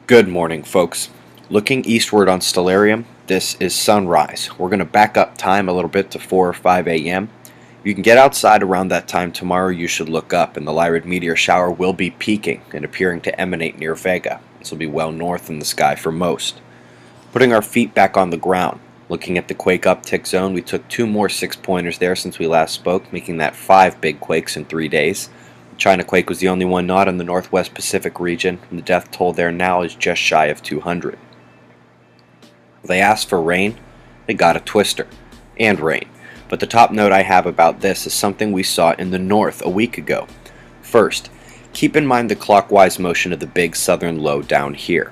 Good morning, folks. Looking eastward on Stellarium, this is sunrise. We're going to back up time a little bit to 4 or 5 a.m. If you can get outside around that time tomorrow, you should look up, and the LYRID meteor shower will be peaking and appearing to emanate near Vega. This will be well north in the sky for most. Putting our feet back on the ground, looking at the quake uptick zone, we took 2 more 6-pointers there since we last spoke, making that 5 big quakes in 3 days. China quake was the only one not in the Northwest Pacific region, and the death toll there now is just shy of 200. They asked for rain, they got a twister, and rain. But the top note I have about this is something we saw in the north a week ago. First, keep in mind the clockwise motion of the big southern low down here.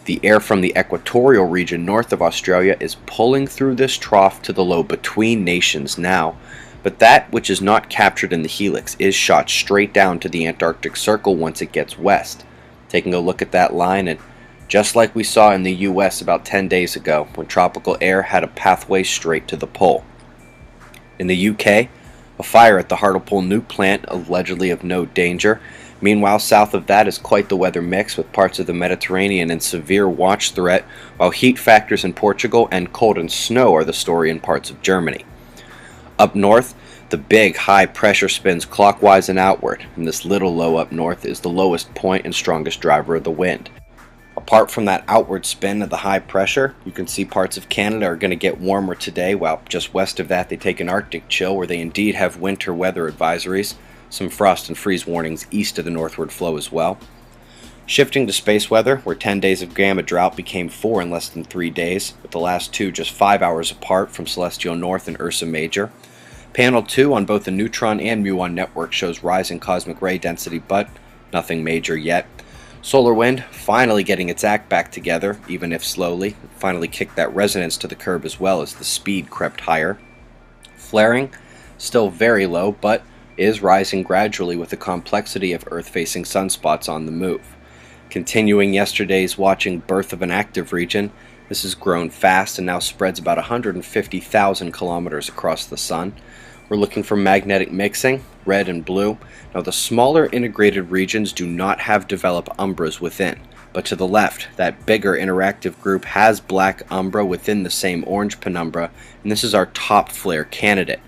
The air from the equatorial region north of Australia is pulling through this trough to the low between nations now, but that which is not captured in the helix is shot straight down to the Antarctic Circle once it gets west. Taking a look at that line, and just like we saw in the US about 10 days ago when tropical air had a pathway straight to the pole. In the UK, a fire at the Hartlepool nuke plant, allegedly of no danger. Meanwhile, south of that is quite the weather mix, with parts of the Mediterranean in severe watch threat, while heat factors in Portugal and cold and snow are the story in parts of Germany. Up north, the big high pressure spins clockwise and outward, and this little low up north is the lowest point and strongest driver of the wind. Apart from that outward spin of the high pressure, you can see parts of Canada are going to get warmer today, while just west of that they take an Arctic chill where they indeed have winter weather advisories, some frost and freeze warnings east of the northward flow as well. Shifting to space weather, where 10 days of gamma drought became 4 in less than 3 days, with the last 2 just 5 hours apart from celestial north and Ursa Major. Panel 2 on both the neutron and muon network shows rising cosmic ray density, but nothing major yet. Solar wind finally getting its act back together, even if slowly. It finally kicked that resonance to the curb as well as the speed crept higher. Flaring, still very low, but is rising gradually with the complexity of Earth-facing sunspots on the move. Continuing yesterday's watching birth of an active region, this has grown fast and now spreads about 150,000 kilometers across the sun. We're looking for magnetic mixing, red and blue. Now the smaller integrated regions do not have developed umbras within, but to the left, that bigger interactive group has black umbra within the same orange penumbra, and this is our top flare candidate.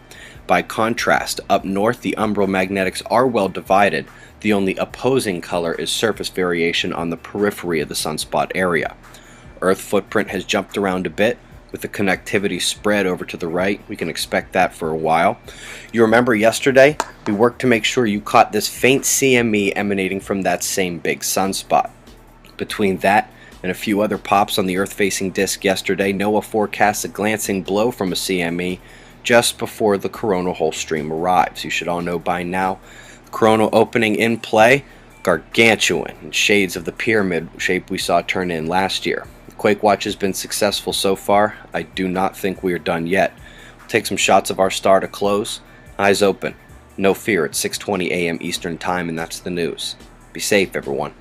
By contrast, up north the umbral magnetics are well divided. The only opposing color is surface variation on the periphery of the sunspot area. Earth footprint has jumped around a bit. With the connectivity spread over to the right, we can expect that for a while. You remember yesterday, we worked to make sure you caught this faint CME emanating from that same big sunspot. Between that and a few other pops on the Earth-facing disk yesterday, NOAA forecasts a glancing blow from a CME just before the coronal hole stream arrives. You should all know by now, the coronal opening in play, gargantuan, in shades of the pyramid shape we saw turn in last year. Quake Watch has been successful so far. I do not think we are done yet. We'll take some shots of our star to close. Eyes open. No fear, it's 6:20 a.m. Eastern Time, and that's the news. Be safe, everyone.